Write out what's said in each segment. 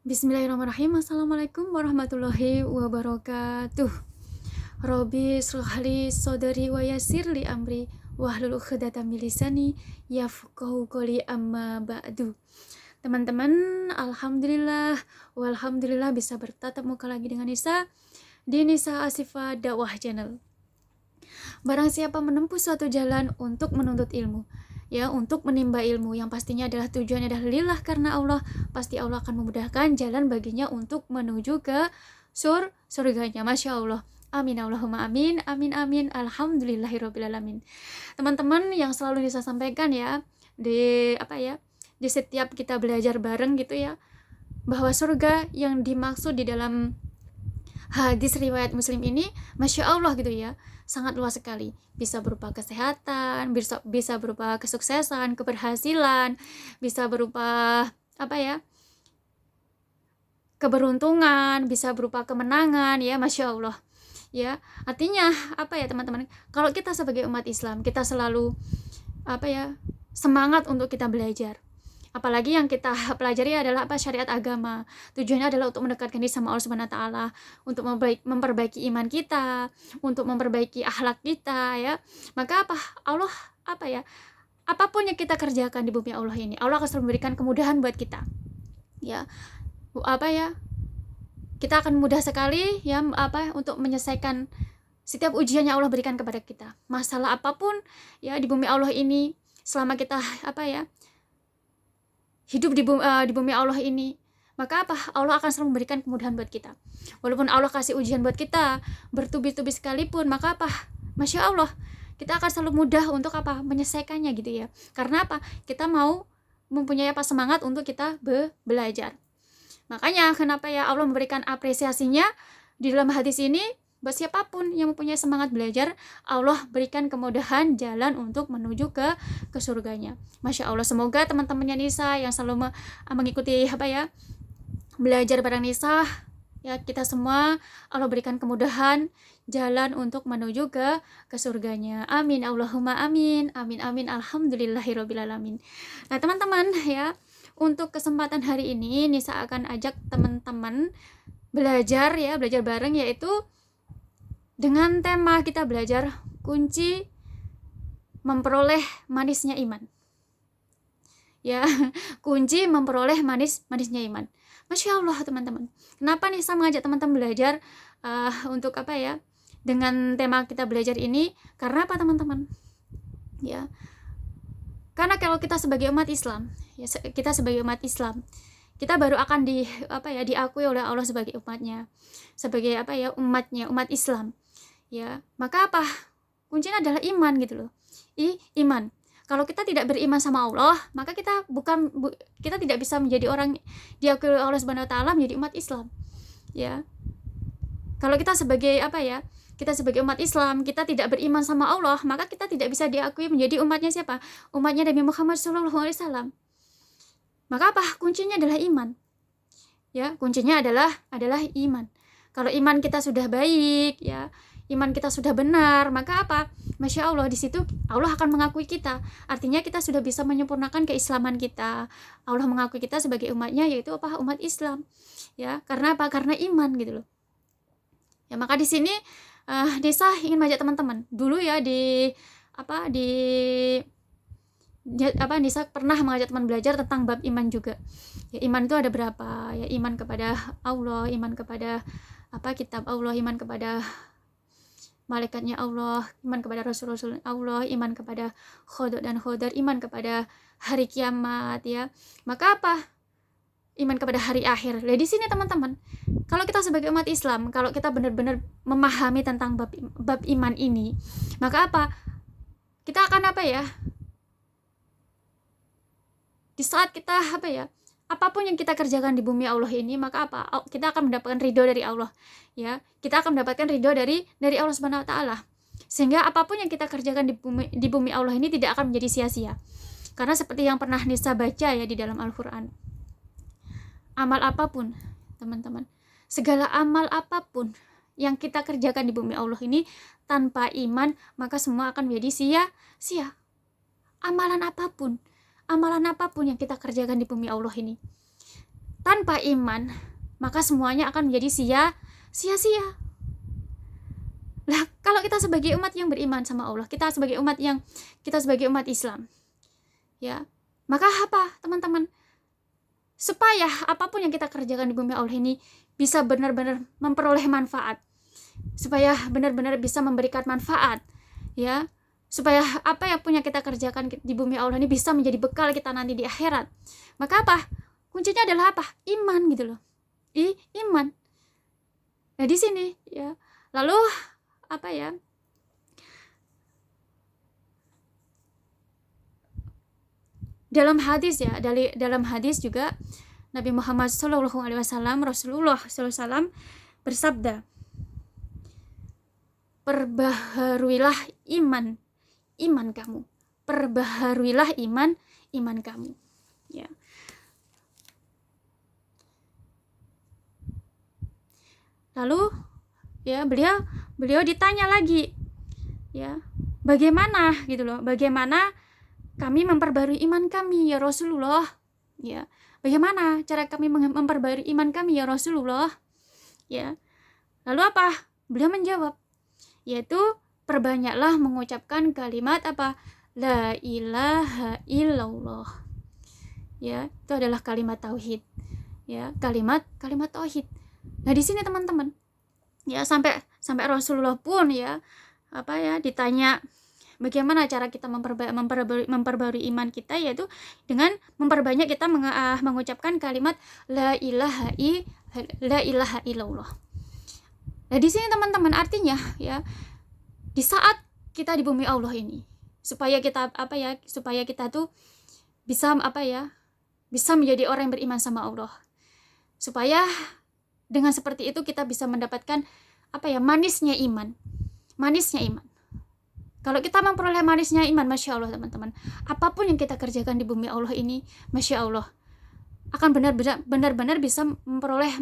Bismillahirrahmanirrahim. Assalamualaikum warahmatullahi wabarakatuh. Robi shrahli sodri wa yassirli amri wahlul 'uqdatam min lisani yafqahu qawli amma ba'du. Teman-teman, alhamdulillah bisa bertatap muka lagi dengan Nisa di Nisa Asifa Dakwah Channel. Barang siapa menempuh suatu jalan untuk menuntut ilmu, ya, untuk menimba ilmu yang pastinya adalah tujuannya adalah lillah karena Allah, pasti Allah akan memudahkan jalan baginya untuk menuju ke surganya. Masya Allah. Amin Allahumma amin, amin amin, alhamdulillahirabbil alamin. Teman-teman, yang selalu bisa sampaikan ya di di setiap kita belajar bareng gitu ya, bahwa surga yang dimaksud di dalam hadis riwayat Muslim ini, Masya Allah gitu ya, sangat luas sekali. Bisa berupa kesehatan, bisa berupa kesuksesan, keberhasilan, bisa berupa keberuntungan, bisa berupa kemenangan ya, Masya Allah. Ya, artinya teman-teman, kalau kita sebagai umat Islam, kita selalu semangat untuk kita belajar. Apalagi yang kita pelajari adalah syariat agama. Tujuannya adalah untuk mendekatkan diri sama Allah Subhanahu wa taala, untuk memperbaiki iman kita, untuk memperbaiki akhlak kita ya. Maka Allah apapun yang kita kerjakan di bumi Allah ini, Allah akan selalu memberikan kemudahan buat kita. Ya. Kita akan mudah sekali ya untuk menyelesaikan setiap ujian yang Allah berikan kepada kita. Masalah apapun ya di bumi Allah ini, selama kita hidup di bumi Allah ini, maka Allah akan selalu memberikan kemudahan buat kita. Walaupun Allah kasih ujian buat kita bertubi-tubi sekalipun, maka Masya Allah, kita akan selalu mudah untuk menyelesaikannya gitu ya. Karena kita mau mempunyai semangat untuk kita belajar. Makanya kenapa ya Allah memberikan apresiasinya di dalam hadis ini, buat siapapun yang mempunyai semangat belajar, Allah berikan kemudahan jalan untuk menuju ke surganya. Masya Allah, semoga teman-temannya Nisa yang selalu mengikuti belajar bareng Nisa, ya, kita semua Allah berikan kemudahan jalan untuk menuju ke surganya. Amin Allahumma amin, amin amin, alhamdulillahirabbil alamin. Nah teman-teman ya, untuk kesempatan hari ini Nisa akan ajak teman-teman belajar bareng, yaitu dengan tema kita belajar kunci memperoleh manisnya iman. Ya, kunci memperoleh manisnya iman. Masya Allah teman-teman. Kenapa Nisa mengajak teman-teman belajar untuk dengan tema kita belajar ini? Karena teman-teman? Ya. Karena kalau kita sebagai umat Islam, ya, kita baru akan diakui oleh Allah sebagai umatnya, sebagai umatnya, umat Islam. Ya, maka kuncinya adalah iman gitu loh. Iman. Kalau kita tidak beriman sama Allah, maka kita tidak bisa menjadi orang diakui oleh Allah Subhanahu wa taala menjadi umat Islam. Ya. Kalau kita sebagai kita sebagai umat Islam, kita tidak beriman sama Allah, maka kita tidak bisa diakui menjadi umatnya siapa? Umatnya Nabi Muhammad SAW. Maka kuncinya adalah iman. Ya, kuncinya adalah iman. Kalau iman kita sudah baik, ya, iman kita sudah benar, maka Masya Allah, di situ Allah akan mengakui kita. Artinya kita sudah bisa menyempurnakan keislaman kita. Allah mengakui kita sebagai umatnya, yaitu umat Islam. Ya, karena karena iman gitu loh. Ya, maka di sini Nisa ingin mengajak teman-teman dulu ya Nisa pernah mengajak teman belajar tentang bab iman juga. Ya, iman itu ada berapa? Ya, iman kepada Allah, iman kepada kitab Allah, iman kepada malaikatnya Allah, iman kepada rasul-rasul Allah, iman kepada khodar dan khodar, iman kepada hari kiamat ya. Maka iman kepada hari akhir. Nah, di sini teman-teman, kalau kita sebagai umat Islam, kalau kita benar-benar memahami tentang bab iman ini, maka kita akan di saat kita apapun yang kita kerjakan di bumi Allah ini, maka kita akan mendapatkan ridho dari Allah. Ya, kita akan mendapatkan ridho dari Allah Subhanahu wa taala. Sehingga apapun yang kita kerjakan di bumi Allah ini tidak akan menjadi sia-sia. Karena seperti yang pernah Nisa baca ya di dalam Al-Qur'an. Amal apapun, teman-teman, segala amal apapun yang kita kerjakan di bumi Allah ini tanpa iman, maka semua akan menjadi sia-sia. Amalan apapun yang kita kerjakan di bumi Allah ini, tanpa iman, maka semuanya akan menjadi sia-sia. Lah, kalau kita sebagai umat yang beriman sama Allah, kita sebagai umat Islam, ya, maka apa, teman-teman? Supaya apapun yang kita kerjakan di bumi Allah ini bisa benar-benar memperoleh manfaat, supaya benar-benar bisa memberikan manfaat, ya, supaya apa yang punya kita kerjakan di bumi Allah ini bisa menjadi bekal kita nanti di akhirat. Maka apa? Kuncinya adalah apa? Iman gitu loh. Iman. Nah, di sini ya. Lalu apa ya? Dalam hadis ya, dalam hadis juga Nabi Muhammad SAW, Rasulullah SAW bersabda, perbaharuilah iman kamu, perbaharuilah iman kamu, ya. Lalu ya beliau ditanya lagi, ya, bagaimana gitu loh, bagaimana kami memperbarui iman kami ya Rasulullah, ya, bagaimana cara kami memperbarui iman kami ya Rasulullah, ya. Lalu apa? Beliau menjawab, yaitu perbanyaklah mengucapkan kalimat apa? La ilaha illallah. Ya, itu adalah kalimat tauhid. Ya, kalimat tauhid. Nah, di sini teman-teman, ya, sampai Rasulullah pun ya apa ya ditanya bagaimana cara kita memperbarui iman kita, yaitu dengan memperbanyak kita mengucapkan kalimat la ilaha illallah. Nah, di sini teman-teman, artinya ya, di saat kita di bumi Allah ini, supaya kita tuh bisa bisa menjadi orang yang beriman sama Allah, supaya dengan seperti itu kita bisa mendapatkan manisnya iman. Kalau kita memperoleh manisnya iman, Masya Allah teman-teman, apapun yang kita kerjakan di bumi Allah ini, Masya Allah, akan benar-benar bisa memperoleh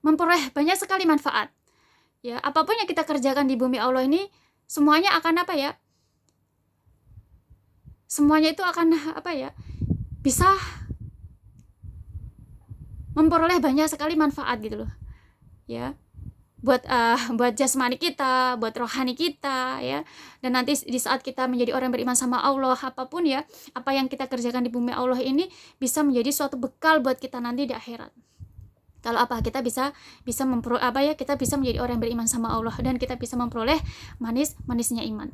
memperoleh banyak sekali manfaat. Ya, apapun yang kita kerjakan di bumi Allah ini, semuanya akan semuanya itu akan bisa memperoleh banyak sekali manfaat gitu loh. Ya. Buat jasmani kita, buat rohani kita, ya. Dan nanti di saat kita menjadi orang beriman sama Allah, apapun ya, apa yang kita kerjakan di bumi Allah ini bisa menjadi suatu bekal buat kita nanti di akhirat. Kalau kita bisa kita bisa menjadi orang beriman sama Allah dan kita bisa memperoleh manisnya iman.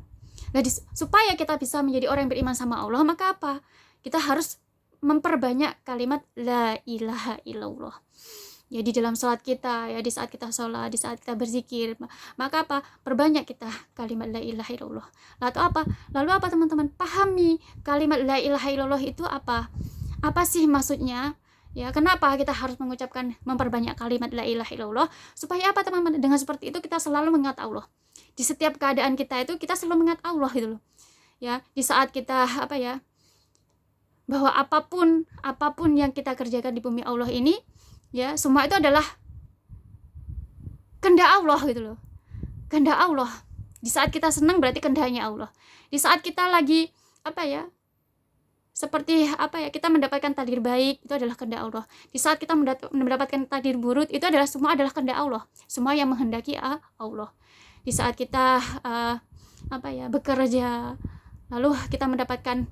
Nah, supaya kita bisa menjadi orang beriman sama Allah, maka kita harus memperbanyak kalimat la ilaha illallah. Ya, di dalam sholat kita, ya, di saat kita sholat, di saat kita berzikir, maka perbanyak kita kalimat la ilaha illallah. Lalu apa teman-teman? Pahami kalimat la ilaha illallah itu apa sih maksudnya? Ya, kenapa kita harus memperbanyak kalimat la ilaha illallah? Supaya teman-teman? Dengan seperti itu kita selalu mengingat Allah. Di setiap keadaan kita itu kita selalu mengingat Allah gitu loh. Ya, di saat kita bahwa apapun yang kita kerjakan di bumi Allah ini, ya, semua itu adalah kehendak Allah gitu loh. Kehendak Allah. Di saat kita senang berarti kehendaknya Allah. Di saat kita lagi seperti kita mendapatkan takdir baik, itu adalah kehendak Allah. Di saat kita mendapatkan takdir buruk, itu semua adalah kehendak Allah. Semua yang menghendaki Allah. Di saat kita bekerja, lalu kita mendapatkan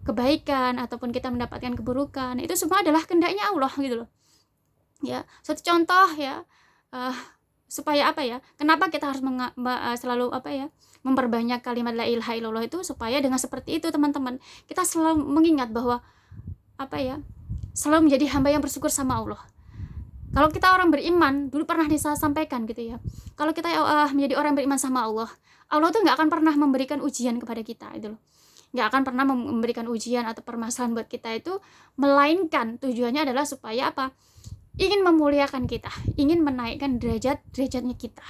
kebaikan ataupun kita mendapatkan keburukan, itu semua adalah kehendaknya Allah gitu loh. Ya, satu contoh ya, supaya kenapa kita harus selalu memperbanyak kalimat la ilaha illallah itu, supaya dengan seperti itu teman-teman kita selalu mengingat bahwa selalu menjadi hamba yang bersyukur sama Allah. Kalau kita orang beriman, dulu pernah disampaikan gitu ya, kalau kita menjadi orang beriman sama Allah tuh nggak akan pernah memberikan ujian kepada kita itu loh. Nggak akan pernah memberikan ujian atau permasalahan buat kita itu, melainkan tujuannya adalah supaya ingin memuliakan kita, ingin menaikkan derajatnya kita.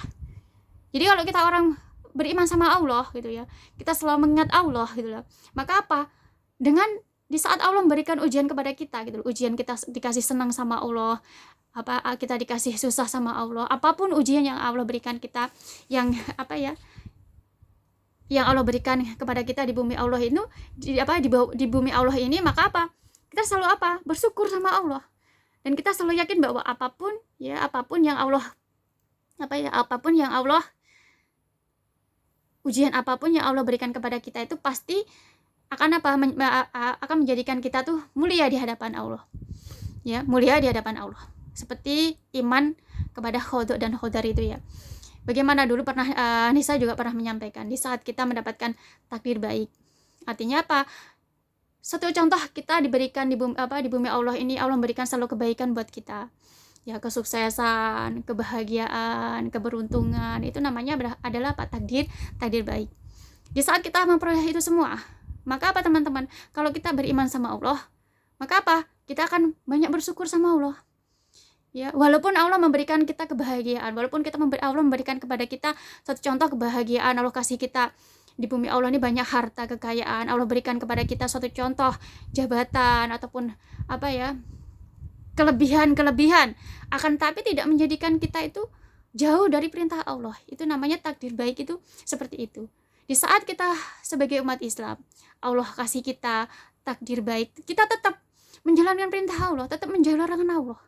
Jadi kalau kita orang beriman sama Allah gitu ya, kita selalu mengingat Allah gitu loh. Maka dengan di saat Allah memberikan ujian kepada kita gitu loh, ujian kita dikasih senang sama Allah, kita dikasih susah sama Allah, apapun ujian yang Allah berikan kita, yang yang Allah berikan kepada kita di bumi Allah itu, di bumi Allah ini, maka kita selalu apa? Bersyukur sama Allah. Dan kita selalu yakin bahwa apapun yang Allah ujian apapun yang Allah berikan kepada kita itu pasti akan akan menjadikan kita tuh mulia di hadapan Allah. Ya, mulia di hadapan Allah. Seperti iman kepada Khodok dan Khodar itu ya. Bagaimana dulu pernah Nisa juga pernah menyampaikan, di saat kita mendapatkan takdir baik. Artinya apa? Satu contoh, kita diberikan di bumi Allah ini, Allah memberikan selalu kebaikan buat kita. Ya, kesuksesan, kebahagiaan, keberuntungan, itu namanya adalah apa? Takdir baik. Di saat kita memperoleh itu semua, maka apa teman-teman? Kalau kita beriman sama Allah, maka apa? Kita akan banyak bersyukur sama Allah. Ya, walaupun Allah memberikan kita kebahagiaan, walaupun Allah memberikan kepada kita satu contoh kebahagiaan, Allah kasih kita di bumi Allah ini banyak harta kekayaan, Allah berikan kepada kita suatu contoh jabatan ataupun kelebihan, akan tapi tidak menjadikan kita itu jauh dari perintah Allah. Itu namanya takdir baik, itu seperti itu. Di saat kita sebagai umat Islam, Allah kasih kita takdir baik, kita tetap menjalankan perintah Allah, tetap menjauhi larangan Allah.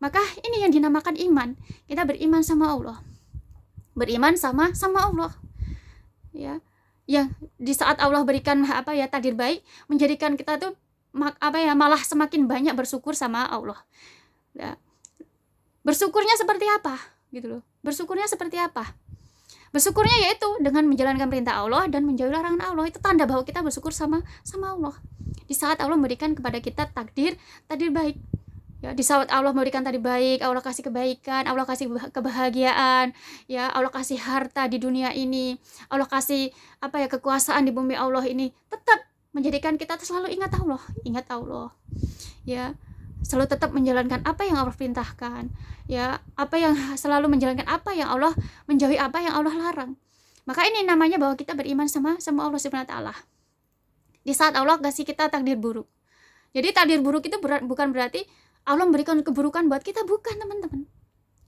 Maka ini yang dinamakan iman. Kita beriman sama Allah. Beriman sama Allah. Ya. Yang di saat Allah berikan takdir baik, menjadikan kita tuh malah semakin banyak bersyukur sama Allah. Ya. Bersyukurnya seperti apa? Gitu loh. Bersyukurnya seperti apa? Bersyukurnya yaitu dengan menjalankan perintah Allah dan menjauhi larangan Allah. Itu tanda bahwa kita bersyukur sama Allah. Di saat Allah memberikan kepada kita takdir baik. Ya, di saat Allah memberikan tadi baik, Allah kasih kebaikan, Allah kasih kebahagiaan, ya, Allah kasih harta di dunia ini, Allah kasih kekuasaan di bumi Allah ini, tetap menjadikan kita selalu ingat Allah. Ya, selalu tetap menjalankan apa yang Allah perintahkan, ya, selalu menjalankan apa yang Allah, menjauhi apa yang Allah larang. Maka ini namanya bahwa kita beriman sama Allah Subhanahu wa taala. Di saat Allah kasih kita takdir buruk. Jadi takdir buruk itu bukan berarti Allah memberikan keburukan buat kita, bukan teman-teman.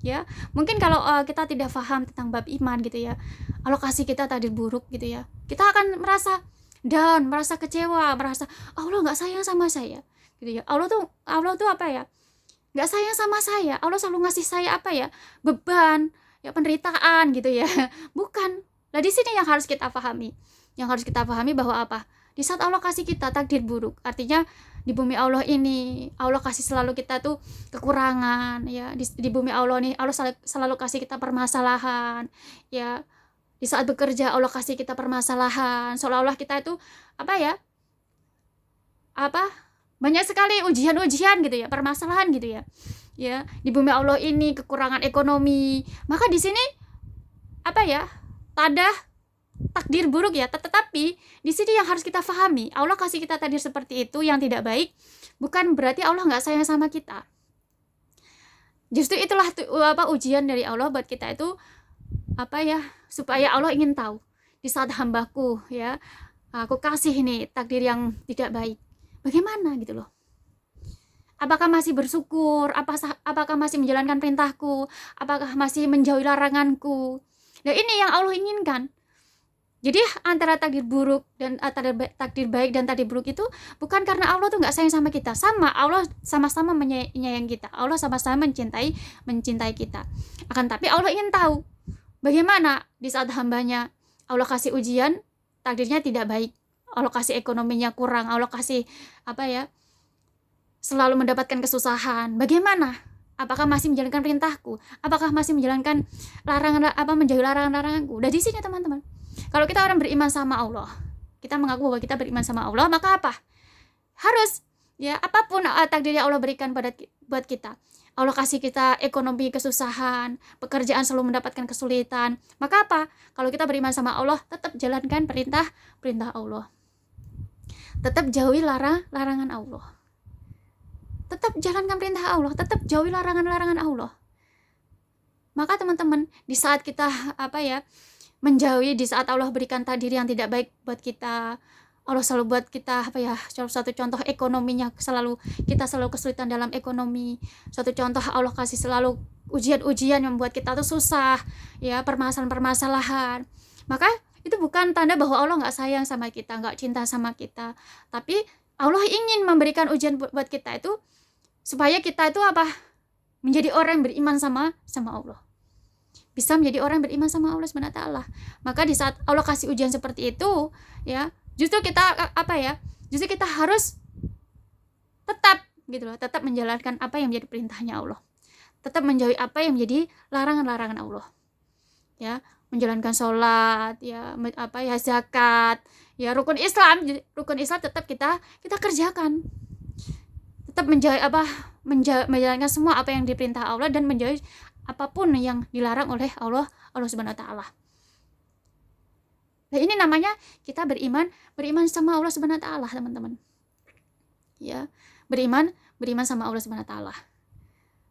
Ya, mungkin kalau kita tidak paham tentang bab iman gitu ya, Allah kasih kita takdir buruk gitu ya, kita akan merasa down, merasa kecewa, merasa Allah nggak sayang sama saya gitu ya. Allah tuh nggak sayang sama saya. Allah selalu ngasih saya beban, ya, penderitaan gitu ya. Bukan. Nah, di sini yang harus kita pahami. Yang harus kita pahami bahwa di saat Allah kasih kita takdir buruk, artinya di bumi Allah ini Allah kasih selalu kita tuh kekurangan, ya. Di bumi Allah nih Allah selalu kasih kita permasalahan, ya. Di saat bekerja Allah kasih kita permasalahan, seolah-olah kita itu banyak sekali ujian gitu ya, permasalahan gitu ya. Ya, di bumi Allah ini kekurangan ekonomi. Maka di sini tanda takdir buruk ya. Tetapi di sini yang harus kita pahami, Allah kasih kita takdir seperti itu yang tidak baik, bukan berarti Allah nggak sayang sama kita. Justru itulah ujian dari Allah buat kita itu supaya Allah ingin tahu di saat hambaku, ya, aku kasih nih takdir yang tidak baik, bagaimana gitu loh. Apakah masih bersyukur? Apakah masih menjalankan perintahku? Apakah masih menjauhi laranganku? Nah, ini yang Allah inginkan. Jadi antara takdir buruk dan takdir baik dan takdir buruk itu bukan karena Allah tuh nggak sayang sama kita. Allah sama-sama menyayangi kita. Allah sama-sama mencintai kita. Akan tapi Allah ingin tahu bagaimana di saat hambanya Allah kasih ujian, takdirnya tidak baik. Allah kasih ekonominya kurang. Allah kasih selalu mendapatkan kesusahan. Bagaimana? Apakah masih menjalankan perintahku? Apakah masih menjalankan menjauhi larangan-laranganku? Udah di sini teman-teman. Kalau kita orang beriman sama Allah, kita mengaku bahwa kita beriman sama Allah, maka harus, ya, apapun takdir yang Allah berikan buat kita. Allah kasih kita ekonomi kesusahan, pekerjaan selalu mendapatkan kesulitan. Maka kalau kita beriman sama Allah, tetap jalankan perintah Allah. Tetap jauhi larangan Allah. Tetap jalankan perintah Allah, tetap jauhi larangan-larangan Allah. Maka teman-teman, di saat kita menjauhi, di saat Allah berikan takdir yang tidak baik buat kita, Allah selalu buat kita satu contoh ekonominya kita selalu kesulitan dalam ekonomi. Suatu contoh Allah kasih selalu ujian-ujian yang membuat kita tuh susah, ya, permasalahan. Maka itu bukan tanda bahwa Allah nggak sayang sama kita, nggak cinta sama kita, tapi Allah ingin memberikan ujian buat kita itu supaya kita itu apa? Menjadi orang yang beriman sama Allah. Bisa menjadi orang yang beriman sama Allah Subhanahu wa taala. Maka di saat Allah kasih ujian seperti itu, ya, justru kita apa ya? Justru kita harus tetap gitu loh, tetap menjalankan apa yang menjadi perintahnya Allah. Tetap menjauhi apa yang menjadi larangan-larangan Allah. Ya, menjalankan sholat, ya, apa ya, zakat, ya, rukun Islam tetap kita kerjakan. Tetap menjalankan semua apa yang diperintah Allah dan menjauhi apapun yang dilarang oleh Allah Subhanahu wa taala. Nah, ini namanya kita beriman sama Allah Subhanahu wa taala, teman-teman. Ya, beriman sama Allah Subhanahu wa taala.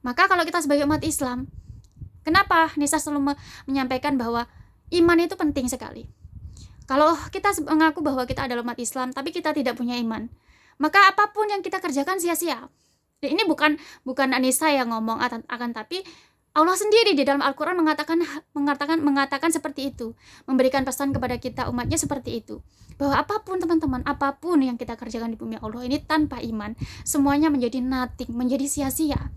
Maka kalau kita sebagai umat Islam, kenapa Nisa selalu menyampaikan bahwa iman itu penting sekali. Kalau kita mengaku bahwa kita adalah umat Islam tapi kita tidak punya iman, maka apapun yang kita kerjakan sia-sia. Dan ini bukan Nisa yang ngomong, akan tapi Allah sendiri di dalam Al-Quran mengatakan seperti itu, memberikan pesan kepada kita umatnya seperti itu, bahwa apapun teman-teman, apapun yang kita kerjakan di bumi Allah ini tanpa iman, semuanya menjadi nothing, menjadi sia-sia.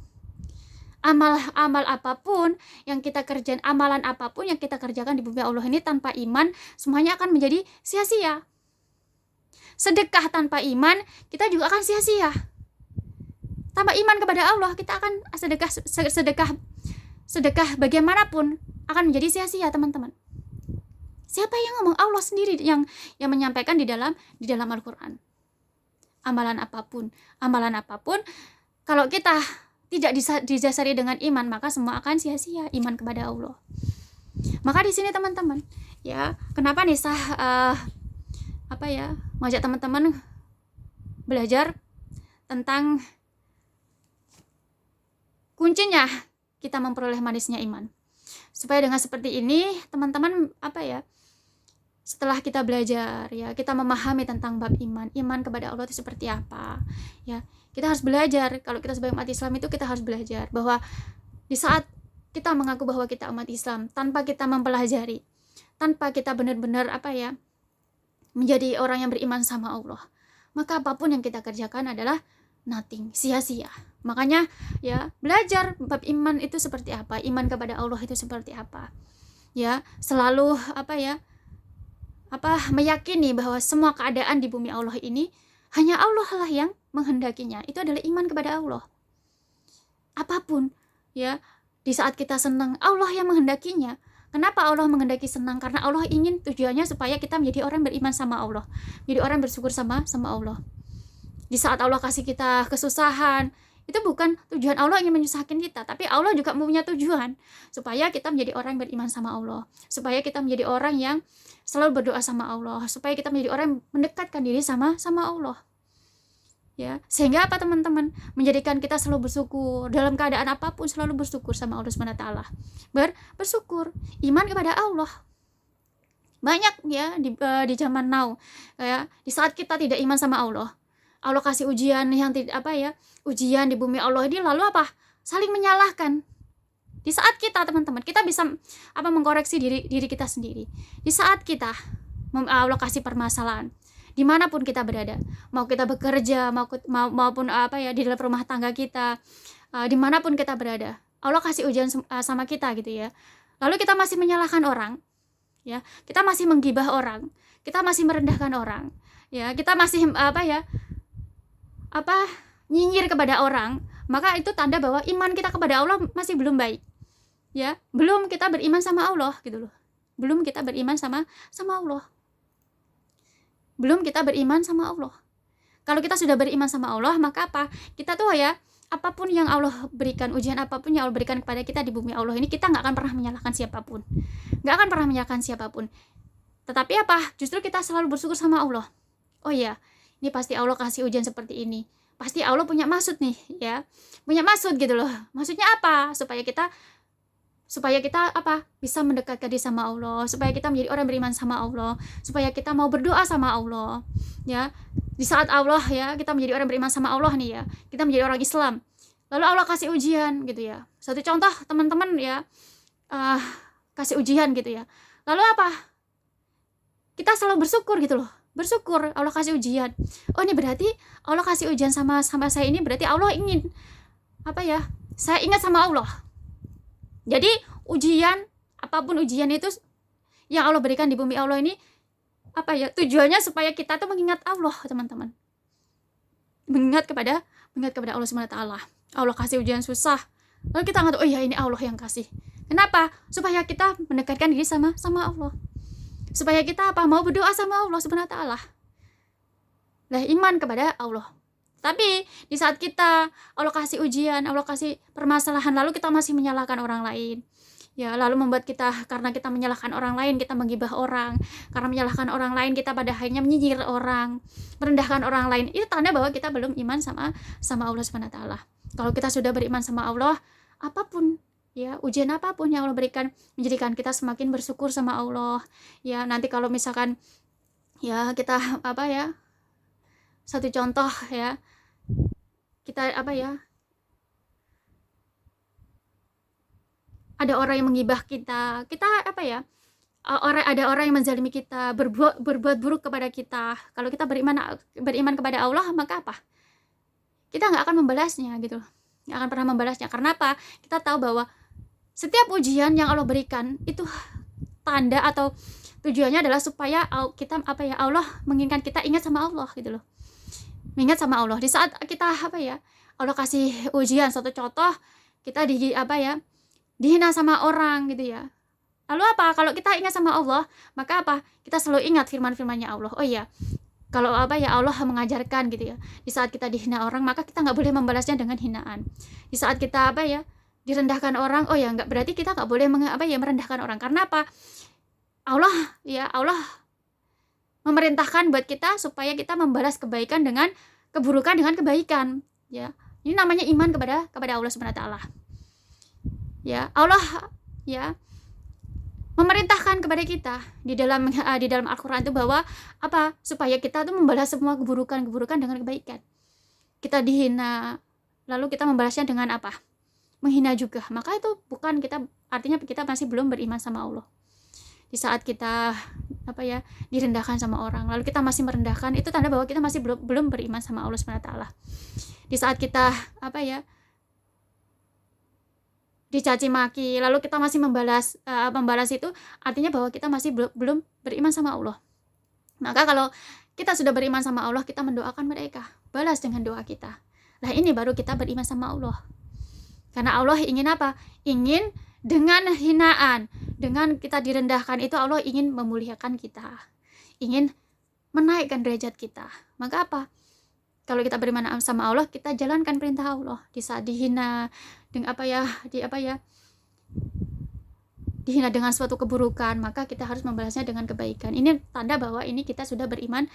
Amal apapun yang kita kerjakan, amalan apapun yang kita kerjakan di bumi Allah ini tanpa iman, semuanya akan menjadi sia-sia. Sedekah tanpa iman, kita juga akan sia-sia. Tanpa iman kepada Allah, kita akan sedekah bagaimanapun akan menjadi sia-sia, teman-teman. Siapa yang ngomong? Allah sendiri yang menyampaikan di dalam Al-Quran. Amalan apapun, kalau kita tidak didasari dengan iman, maka semua akan sia-sia, iman kepada Allah. Maka di sini teman-teman, ya, kenapa Nisa mengajak teman-teman belajar tentang kuncinya kita memperoleh manisnya iman. Supaya dengan seperti ini, teman-teman setelah kita belajar, ya, kita memahami tentang bab iman kepada Allah itu seperti apa, ya. Kita harus belajar. Kalau kita sebagai umat Islam itu kita harus belajar bahwa di saat kita mengaku bahwa kita umat Islam tanpa kita mempelajari, tanpa kita benar-benar menjadi orang yang beriman sama Allah, maka apapun yang kita kerjakan adalah nothing, sia-sia. Makanya, ya, belajar bab iman itu seperti apa, iman kepada Allah itu seperti apa. Ya, selalu meyakini bahwa semua keadaan di bumi Allah ini hanya Allah lah yang menghendakinya. Itu adalah iman kepada Allah. Apapun, ya, di saat kita senang, Allah yang menghendakinya. Kenapa Allah menghendaki senang? Karena Allah ingin, tujuannya supaya kita menjadi orang beriman sama Allah, menjadi orang bersyukur sama Allah. Di saat Allah kasih kita kesusahan, itu bukan tujuan Allah ingin menyusahkan kita, tapi Allah juga punya tujuan supaya kita menjadi orang yang beriman sama Allah, supaya kita menjadi orang yang selalu berdoa sama Allah, supaya kita menjadi orang yang mendekatkan diri sama Allah. Ya, sehingga apa teman-teman? Menjadikan kita selalu bersyukur dalam keadaan apapun, selalu bersyukur sama Allah Subhanahu wa taala. Bersyukur, iman kepada Allah. Banyak ya di zaman now, ya, di saat kita tidak iman sama Allah kasih ujian yang ujian di bumi Allah ini, lalu saling menyalahkan. Di saat kita teman-teman, kita bisa mengkoreksi diri kita sendiri. Di saat kita Allah kasih permasalahan, dimanapun kita berada, mau kita bekerja, maupun di dalam rumah tangga kita, dimanapun kita berada, Allah kasih ujian sama kita gitu ya. Lalu kita masih menyalahkan orang, ya, kita masih menggibah orang, kita masih merendahkan orang, ya, kita masih nyinyir kepada orang, maka itu tanda bahwa iman kita kepada Allah masih belum baik, ya, belum kita beriman sama Allah gitu loh, belum kita beriman sama Allah, belum kita beriman sama Allah. Kalau kita sudah beriman sama Allah, maka kita tuh ya, apapun yang Allah berikan, ujian apapun yang Allah berikan kepada kita di bumi Allah ini, kita nggak akan pernah menyalahkan siapapun, tetapi justru kita selalu bersyukur sama Allah. Oh iya, ini pasti Allah kasih ujian seperti ini, pasti Allah punya maksud nih, ya, punya maksud gitu loh. Maksudnya apa? Supaya kita bisa mendekatkan diri sama Allah, supaya kita menjadi orang beriman sama Allah, supaya kita mau berdoa sama Allah, ya. Di saat Allah, ya, kita menjadi orang beriman sama Allah nih, ya, kita menjadi orang Islam, lalu Allah kasih ujian gitu ya. Satu contoh teman-teman, ya, kasih ujian gitu ya, lalu kita selalu bersyukur gitu loh. bersyukur. Allah kasih ujian. Oh, ini berarti Allah kasih ujian sama saya ini, berarti Allah ingin saya ingat sama Allah. Jadi ujian, apapun ujian itu yang Allah berikan di bumi Allah ini, tujuannya supaya kita tuh mengingat Allah, teman-teman. Mengingat kepada Allah Subhanahu wa taala. Allah kasih ujian susah, lalu kita ingat, oh iya, ini Allah yang kasih. Kenapa? Supaya kita mendekatkan diri sama Allah. Supaya kita mau berdoa sama Allah Subhanahu wa taala. Lah, iman kepada Allah. Tapi di saat kita Allah kasih ujian, Allah kasih permasalahan, lalu kita masih menyalahkan orang lain. Ya, lalu membuat kita, karena kita menyalahkan orang lain, kita menggibah orang. Karena menyalahkan orang lain, kita pada akhirnya menyinyir orang, merendahkan orang lain. Itu tanda bahwa kita belum iman sama Allah Subhanahu wa taala. Kalau kita sudah beriman sama Allah, apapun ya, ujian apapun yang Allah berikan menjadikan kita semakin bersyukur sama Allah. Ya, nanti kalau misalkan ya kita satu contoh ya, kita ada orang yang menggibah kita ada orang yang menzalimi kita, berbuat buruk kepada kita. Kalau kita beriman kepada Allah, maka kita nggak akan membalasnya gitu, nggak akan pernah membalasnya. Karena kita tahu bahwa setiap ujian yang Allah berikan itu tanda atau tujuannya adalah supaya kita Allah menginginkan kita ingat sama Allah gitu loh. Mengingat sama Allah. Di saat kita Allah kasih ujian, suatu contoh kita dihina sama orang gitu ya. Lalu kalau kita ingat sama Allah, maka kita selalu ingat firman-firmannya Allah. Oh iya, kalau Allah mengajarkan gitu ya. Di saat kita dihina orang, maka kita nggak boleh membalasnya dengan hinaan. Di saat kita direndahkan orang, oh ya, nggak berarti kita nggak boleh merendahkan orang. Karena Allah memerintahkan buat kita supaya kita membalas kebaikan dengan keburukan dengan kebaikan. Ya, ini namanya iman kepada Allah Subhanahu wa taala. Ya, Allah memerintahkan kepada kita di dalam Al-Qur'an itu bahwa supaya kita tuh membalas semua keburukan dengan kebaikan. Kita dihina, lalu kita membalasnya dengan menghina juga. Maka itu bukan artinya kita masih belum beriman sama Allah. Di saat kita direndahkan sama orang, lalu kita masih merendahkan, itu tanda bahwa kita masih belum beriman sama Allah Subhanahu wa taala. Di saat kita dicaci maki, lalu kita masih membalas itu, artinya bahwa kita masih belum beriman sama Allah. Maka kalau kita sudah beriman sama Allah, kita mendoakan mereka, balas dengan doa kita. Nah, ini baru kita beriman sama Allah. Karena Allah ingin ingin dengan hinaan, dengan kita direndahkan itu, Allah ingin memuliakan kita, ingin menaikkan derajat kita. Maka kalau kita beriman sama Allah, kita jalankan perintah Allah. Di saat dihina dengan dihina dengan suatu keburukan, maka kita harus membalasnya dengan kebaikan. Ini tanda bahwa ini kita sudah beriman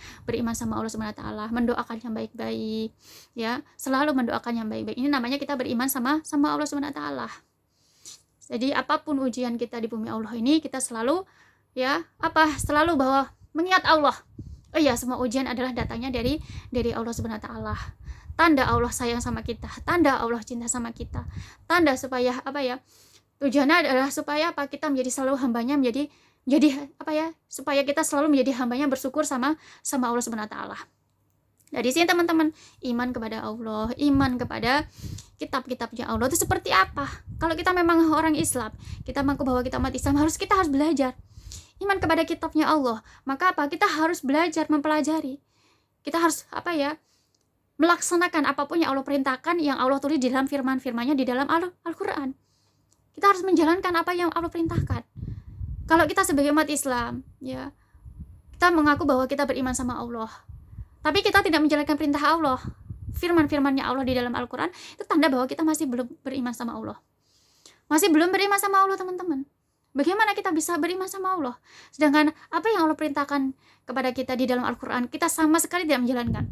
sama Allah Subhanahu wa taala, mendoakan yang baik-baik ya, selalu mendoakan yang baik-baik. Ini namanya kita beriman sama Allah Subhanahu wa taala. Jadi apapun ujian kita di bumi Allah ini, kita selalu selalu bahwa mengingat Allah. Oh iya, semua ujian adalah datangnya dari Allah Subhanahu wa taala. Tanda Allah sayang sama kita, tanda Allah cinta sama kita. Tanda supaya tujuannya adalah supaya kita menjadi selalu hambanya, supaya kita selalu menjadi hambanya bersyukur sama Allah Subhanahu wa taala. Nah, di sini teman-teman, iman kepada Allah, iman kepada kitab-kitabnya Allah itu seperti apa? Kalau kita memang orang Islam, kita mengaku bahwa kita umat Islam, kita harus belajar iman kepada kitabnya Allah. Maka kita harus belajar, mempelajari. Kita harus melaksanakan apapun yang Allah perintahkan, yang Allah tulis di dalam firman-firmannya di dalam Al-Qur'an. Kita harus menjalankan apa yang Allah perintahkan. Kalau kita sebagai umat Islam, ya, kita mengaku bahwa kita beriman sama Allah, tapi kita tidak menjalankan perintah Allah, firman-firmannya Allah di dalam Al-Qur'an, itu tanda bahwa kita masih belum beriman sama Allah. Masih belum beriman sama Allah, teman-teman. Bagaimana kita bisa beriman sama Allah? Sedangkan apa yang Allah perintahkan kepada kita di dalam Al-Qur'an, kita sama sekali tidak menjalankan.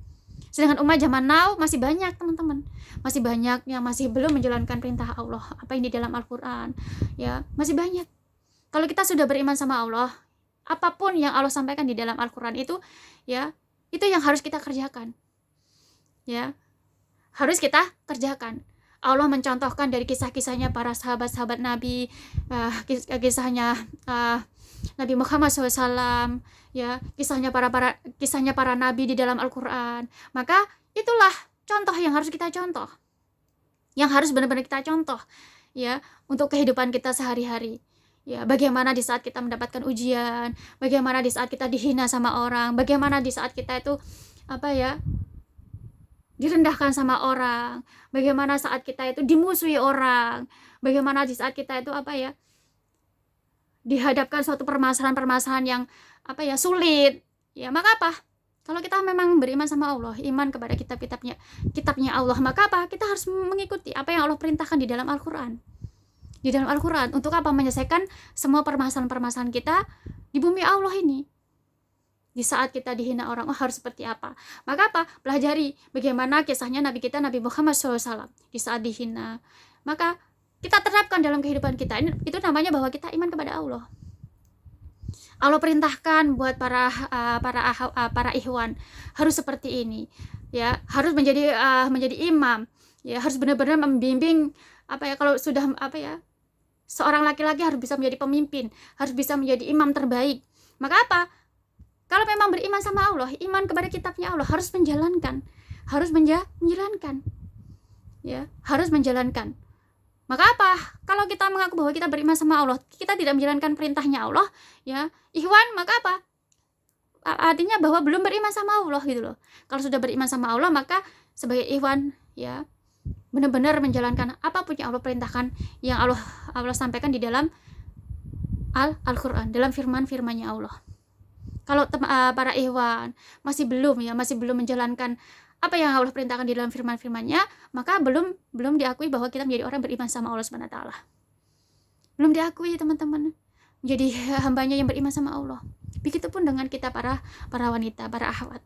Sedangkan umat zaman now masih banyak, teman-teman. Masih banyak yang masih belum menjalankan perintah Allah, apa yang di dalam Al-Qur'an. Ya, masih banyak. Kalau kita sudah beriman sama Allah, apapun yang Allah sampaikan di dalam Al-Qur'an itu, ya, itu yang harus kita kerjakan. Ya. Harus kita kerjakan. Allah mencontohkan dari kisah-kisahnya para sahabat-sahabat Nabi, kisahnya Nabi Muhammad SAW, ya, kisahnya para nabi di dalam Al-Qur'an. Maka itulah contoh yang harus kita contoh. Yang harus benar-benar kita contoh, ya, untuk kehidupan kita sehari-hari. Ya, bagaimana di saat kita mendapatkan ujian, bagaimana di saat kita dihina sama orang, bagaimana di saat kita itu direndahkan sama orang, bagaimana saat kita itu dimusuhi orang, bagaimana di saat kita itu dihadapkan suatu permasalahan-permasalahan yang sulit. Ya, maka kalau kita memang beriman sama Allah, iman kepada kitabnya Allah, maka kita harus mengikuti apa yang Allah perintahkan di dalam Al-Qur'an. Di dalam Al-Qur'an untuk menyelesaikan semua permasalahan-permasalahan kita di bumi Allah ini. Di saat kita dihina orang, harus seperti apa? Maka pelajari bagaimana kisahnya Nabi kita, Nabi Muhammad SAW di saat dihina. Maka kita terapkan dalam kehidupan kita. Itu namanya bahwa kita iman kepada Allah. Allah perintahkan buat para ikhwan harus seperti ini, ya, harus menjadi imam, ya, harus benar-benar membimbing kalau sudah seorang laki-laki harus bisa menjadi pemimpin, harus bisa menjadi imam terbaik. Maka kalau memang beriman sama Allah, iman kepada kitabnya Allah, harus menjalankan, ya, harus menjalankan. Maka kalau kita mengaku bahwa kita beriman sama Allah, kita tidak menjalankan perintahnya Allah, ya, ikhwan, maka artinya bahwa belum beriman sama Allah gitu loh. Kalau sudah beriman sama Allah, maka sebagai ikhwan, ya, benar-benar menjalankan apapun yang Allah perintahkan, yang Allah sampaikan di dalam Al-Qur'an, dalam firman-firmannya Allah. Kalau para ikhwan masih belum menjalankan apa yang Allah perintahkan di dalam firman-firmannya, maka belum diakui bahwa kita menjadi orang beriman sama Allah Subhanahu wa taala. Belum diakui, teman-teman, menjadi hambanya yang beriman sama Allah. Begitupun dengan kita para wanita, para akhwat.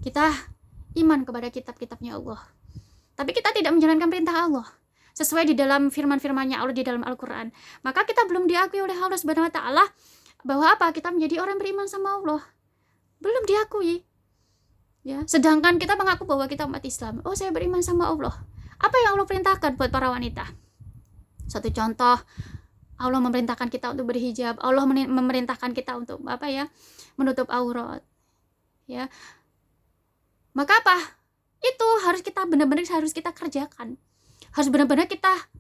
Kita iman kepada kitab-kitabnya Allah, tapi kita tidak menjalankan perintah Allah sesuai di dalam firman-firmannya Allah di dalam Al-Qur'an. Maka kita belum diakui oleh Allah Subhanahu wa taala bahwa kita menjadi orang beriman sama Allah. Belum diakui. Ya, sedangkan kita mengaku bahwa kita umat Islam. Saya beriman sama Allah. Apa yang Allah perintahkan buat para wanita? Satu contoh, Allah memerintahkan kita untuk berhijab. Allah memerintahkan kita untuk menutup aurat. Ya. Maka itu harus kita benar-benar kita kerjakan. Harus benar-benar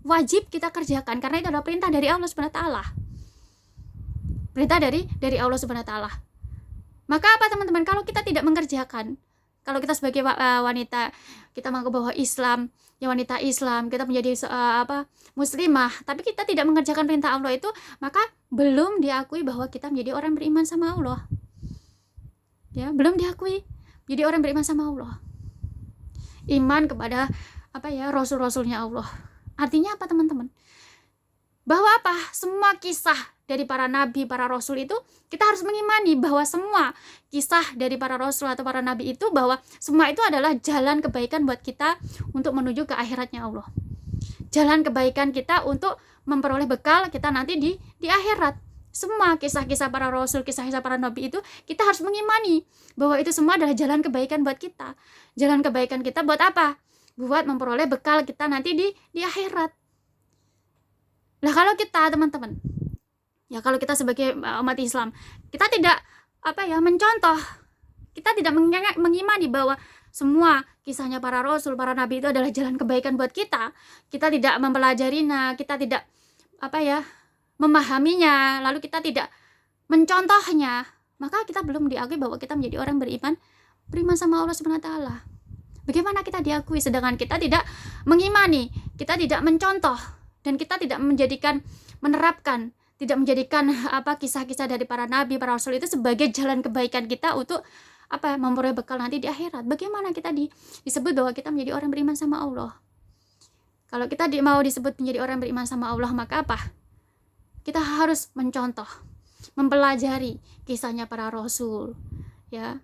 wajib kita kerjakan karena itu adalah perintah dari Allah Subhanahu wa taala. Perintah dari Allah Subhanahu wa taala. Maka teman-teman, kalau kita tidak mengerjakan, kalau kita sebagai wanita, kita mengaku bahwa Islam, ya, wanita Islam, kita menjadi muslimah, tapi kita tidak mengerjakan perintah Allah itu, maka belum diakui bahwa kita menjadi orang beriman sama Allah. Ya, belum diakui jadi orang beriman sama Allah. Iman kepada rasul-rasulnya Allah. Artinya apa, teman-teman? Bahwa semua kisah dari para nabi, para rasul itu kita harus mengimani bahwa semua kisah dari para rasul atau para nabi itu bahwa semua itu adalah jalan kebaikan buat kita untuk menuju ke akhiratnya Allah. Jalan kebaikan kita untuk memperoleh bekal kita nanti di akhirat. Semua kisah-kisah para rasul, kisah-kisah para nabi itu kita harus mengimani bahwa itu semua adalah jalan kebaikan buat kita. Jalan kebaikan kita buat apa? Buat memperoleh bekal kita nanti di akhirat. Nah, kalau kita, teman-teman, ya, kalau kita sebagai umat Islam, kita tidak mencontoh, kita tidak mengimani bahwa semua kisahnya para rasul, para nabi itu adalah jalan kebaikan buat kita. Kita tidak mempelajarinya, kita tidak memahaminya, lalu kita tidak mencontohnya, maka kita belum diakui bahwa kita menjadi orang beriman sama Allah Subhanahu wa taala. Bagaimana kita diakui sedangkan kita tidak mengimani, kita tidak mencontoh, dan kita tidak menerapkan, tidak menjadikan kisah-kisah dari para nabi, para rasul itu sebagai jalan kebaikan kita untuk memperoleh bekal nanti di akhirat. Bagaimana kita disebut bahwa kita menjadi orang beriman sama Allah? Kalau kita mau disebut menjadi orang beriman sama Allah, maka kita harus mencontoh, mempelajari kisahnya para rasul, ya,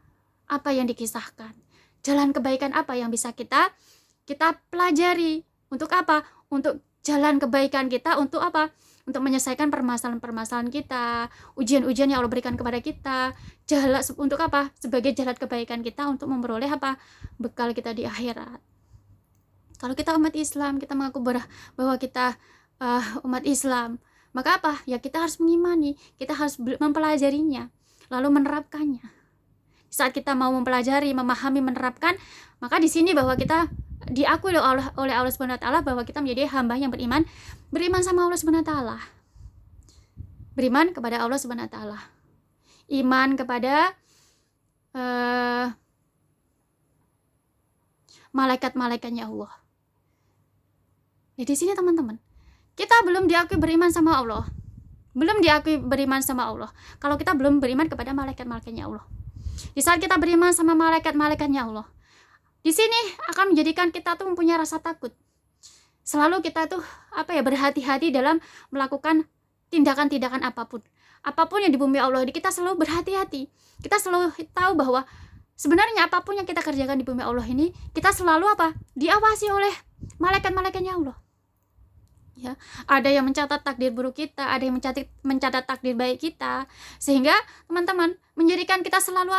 apa yang dikisahkan, jalan kebaikan apa yang bisa kita pelajari. Untuk apa? Untuk jalan kebaikan kita, untuk untuk menyelesaikan permasalahan-permasalahan kita, ujian-ujian yang Allah berikan kepada kita, untuk sebagai jalan kebaikan kita untuk memperoleh bekal kita di akhirat. Kalau kita umat Islam, kita mengaku bahwa kita umat Islam, Maka apa? Ya kita harus mengimani, kita harus mempelajarinya, lalu menerapkannya. Saat kita mau mempelajari, memahami, menerapkan, maka di sini bahwa kita diakui oleh Allah Subhanahu wa taala bahwa kita menjadi hamba yang beriman sama Allah Subhanahu wa taala. Beriman kepada Allah Subhanahu wa taala. Iman kepada malaikat-malaikatnya Allah. Jadi di sini teman-teman, kita belum diakui beriman sama Allah. Belum diakui beriman sama Allah kalau kita belum beriman kepada malaikat-malaikatnya Allah. Di saat kita beriman sama malaikat-malaikatnya Allah, di sini akan menjadikan kita tuh mempunyai rasa takut. Selalu kita tuh berhati-hati dalam melakukan tindakan-tindakan apapun. Apapun yang di bumi Allah, kita selalu berhati-hati. Kita selalu tahu bahwa sebenarnya apapun yang kita kerjakan di bumi Allah ini, kita selalu diawasi oleh malaikat-malaikatnya Allah. Ya, ada yang mencatat takdir buruk kita, ada yang mencatat takdir baik kita, sehingga teman-teman menjadikan kita selalu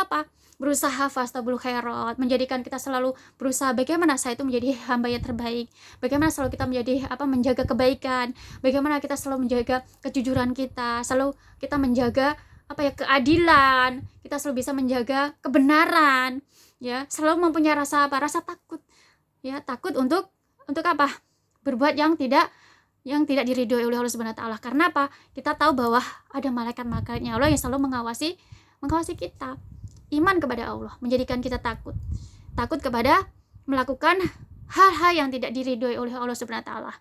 berusaha fastabul khairat, menjadikan kita selalu berusaha bagaimana saya itu menjadi hamba yang terbaik, bagaimana selalu kita menjadi menjaga kebaikan, bagaimana kita selalu menjaga kejujuran kita, selalu kita menjaga keadilan, kita selalu bisa menjaga kebenaran, ya, selalu mempunyai rasa takut, ya, takut untuk berbuat yang tidak diridhoi oleh Allah Subhanahu wa taala. Karena kita tahu bahwa ada malaikat-malaikatnya Allah yang selalu mengawasi kita. Iman kepada Allah menjadikan kita takut kepada melakukan hal-hal yang tidak diridhoi oleh Allah Subhanahu wa taala.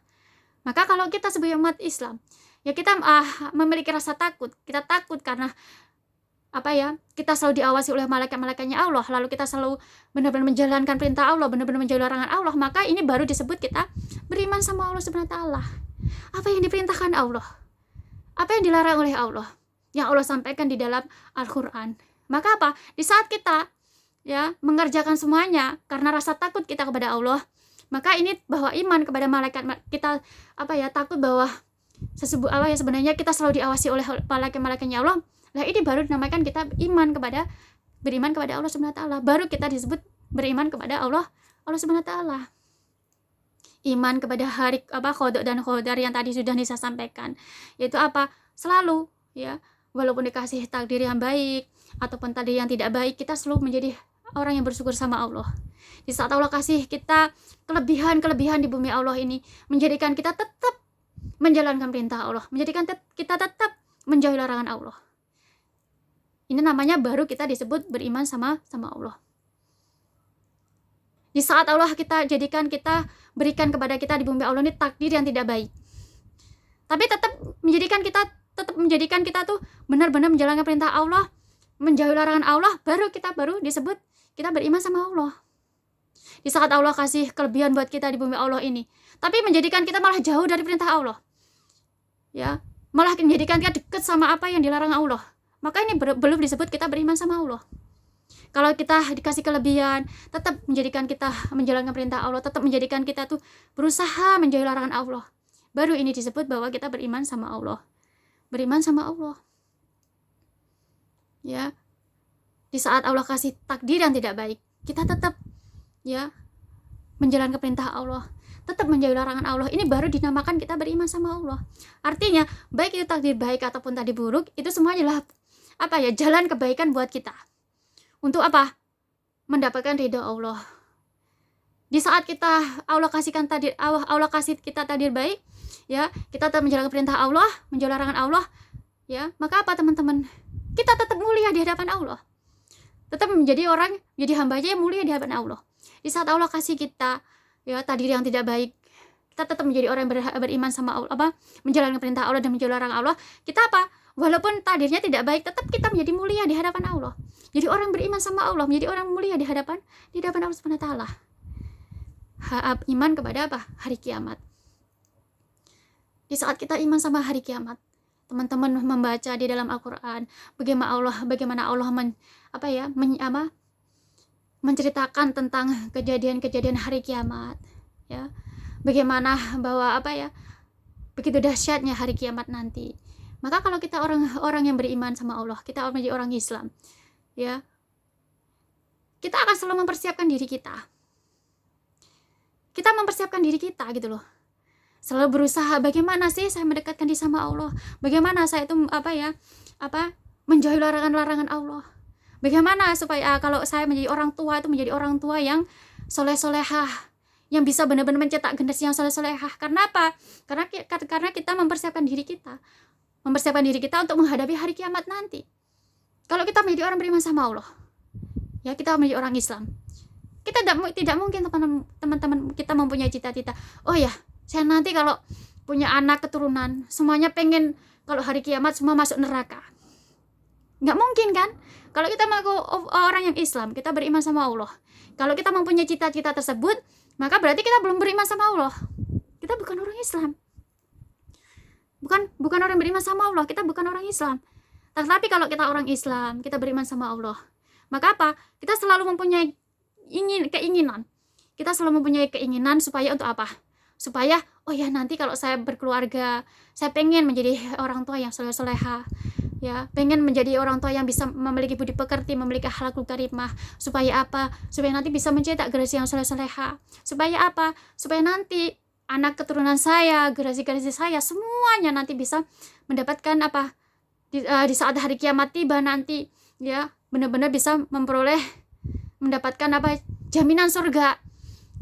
Maka kalau kita sebagai umat Islam, ya kita memiliki rasa takut. Kita takut karena kita selalu diawasi oleh malaikat-malaikatnya Allah, lalu kita selalu benar-benar menjalankan perintah Allah, benar-benar menjauhi larangan Allah, maka ini baru disebut kita beriman sama Allah Subhanahu wa taala. Apa yang diperintahkan Allah, apa yang dilarang oleh Allah, yang Allah sampaikan di dalam Al-Quran. Maka di saat kita mengerjakan semuanya karena rasa takut kita kepada Allah, maka ini bahwa iman kepada malaikat kita takut bahwa sebenarnya kita selalu diawasi oleh malaikat-malaikatnya Allah. Nah, ini baru dinamakan kita beriman kepada Allah Subhanahu wa taala. Baru kita disebut beriman kepada Allah Subhanahu wa taala. Iman kepada hari qada dan qadar yang tadi sudah Nisa sampaikan, yaitu selalu, ya, walaupun dikasih takdir yang baik ataupun tadi yang tidak baik, kita selalu menjadi orang yang bersyukur sama Allah. Di saat Allah kasih kita kelebihan di bumi Allah ini, menjadikan kita tetap menjalankan perintah Allah, menjadikan kita tetap menjauhi larangan Allah. Ini namanya baru kita disebut beriman sama Allah. Di saat Allah kita berikan kepada kita di bumi Allah ini takdir yang tidak baik, tapi tetap menjadikan kita tuh benar-benar menjalankan perintah Allah, menjauhi larangan Allah, baru disebut kita beriman sama Allah. Di saat Allah kasih kelebihan buat kita di bumi Allah ini, tapi menjadikan kita malah jauh dari perintah Allah, ya, malah menjadikan kita dekat sama apa yang dilarang Allah, maka ini belum disebut kita beriman sama Allah. Kalau kita dikasih kelebihan, tetap menjadikan kita menjalankan perintah Allah, tetap menjadikan kita tuh berusaha menjauhi larangan Allah, baru ini disebut bahwa kita beriman sama Allah. Beriman sama Allah, ya. Di saat Allah kasih takdir yang tidak baik, kita tetap, ya, menjalankan perintah Allah, tetap menjauhi larangan Allah, ini baru dinamakan kita beriman sama Allah. Artinya baik itu takdir baik ataupun tadi buruk, itu semua adalah jalan kebaikan buat kita untuk mendapatkan ridho Allah. Di saat Allah kasih kita takdir baik, ya, kita tetap menjalankan perintah Allah, menjauhi larangan Allah, ya, maka teman-teman, kita tetap mulia di hadapan Allah, tetap menjadi hambanya yang mulia di hadapan Allah. Di saat Allah kasih kita, ya, takdir yang tidak baik, kita tetap menjadi orang yang beriman sama Allah, menjalankan perintah Allah dan menjauhi larangan Allah. Kita walaupun takdirnya tidak baik, tetap kita menjadi mulia di hadapan Allah. Jadi orang beriman sama Allah, menjadi orang mulia di hadapan Allah Subhanahu wa taala. Iman kepada hari kiamat. Di saat kita iman sama hari kiamat, teman-teman membaca di dalam Al-Qur'an bagaimana Allah menceritakan tentang kejadian-kejadian hari kiamat, ya. Bagaimana bahwa begitu dahsyatnya hari kiamat nanti. Maka kalau kita orang yang beriman sama Allah, kita menjadi orang Islam, ya, kita akan selalu mempersiapkan diri kita. Kita mempersiapkan diri kita gitu loh. selalu berusaha bagaimana sih saya mendekatkan diri sama Allah, bagaimana saya itu menjauhi larangan-larangan Allah, bagaimana supaya kalau saya menjadi orang tua itu menjadi orang tua yang soleh-solehah, yang bisa benar-benar mencetak generasi yang soleh-solehah. Karena apa? Karena kita mempersiapkan diri kita untuk menghadapi hari kiamat nanti. Kalau kita menjadi orang beriman sama Allah, ya, kita menjadi orang Islam, kita tidak mungkin teman-teman kita mempunyai cita-cita, oh ya, saya nanti kalau punya anak keturunan semuanya pengen kalau hari kiamat semua masuk neraka. Nggak mungkin kan? Kalau kita orang yang Islam, kita beriman sama Allah, kalau kita mempunyai cita-cita tersebut, maka berarti kita belum beriman sama Allah. Kita bukan orang Islam. Bukan orang beriman sama Allah, kita bukan orang Islam. Tetapi kalau kita orang Islam, kita beriman sama Allah, maka apa? Kita selalu mempunyai keinginan. Kita selalu mempunyai keinginan supaya untuk apa? Supaya, oh ya, nanti kalau saya berkeluarga, saya pengen menjadi orang tua yang soleh-soleha, ya, pengen menjadi orang tua yang bisa memiliki budi pekerti, memiliki akhlakul karimah. Supaya apa? Supaya nanti bisa mencetak generasi yang soleh-soleha. Supaya apa? Supaya nanti anak keturunan saya, generasi saya, semuanya nanti bisa mendapatkan apa? Di saat hari kiamat tiba nanti, ya, benar-benar bisa mendapatkan apa? Jaminan surga.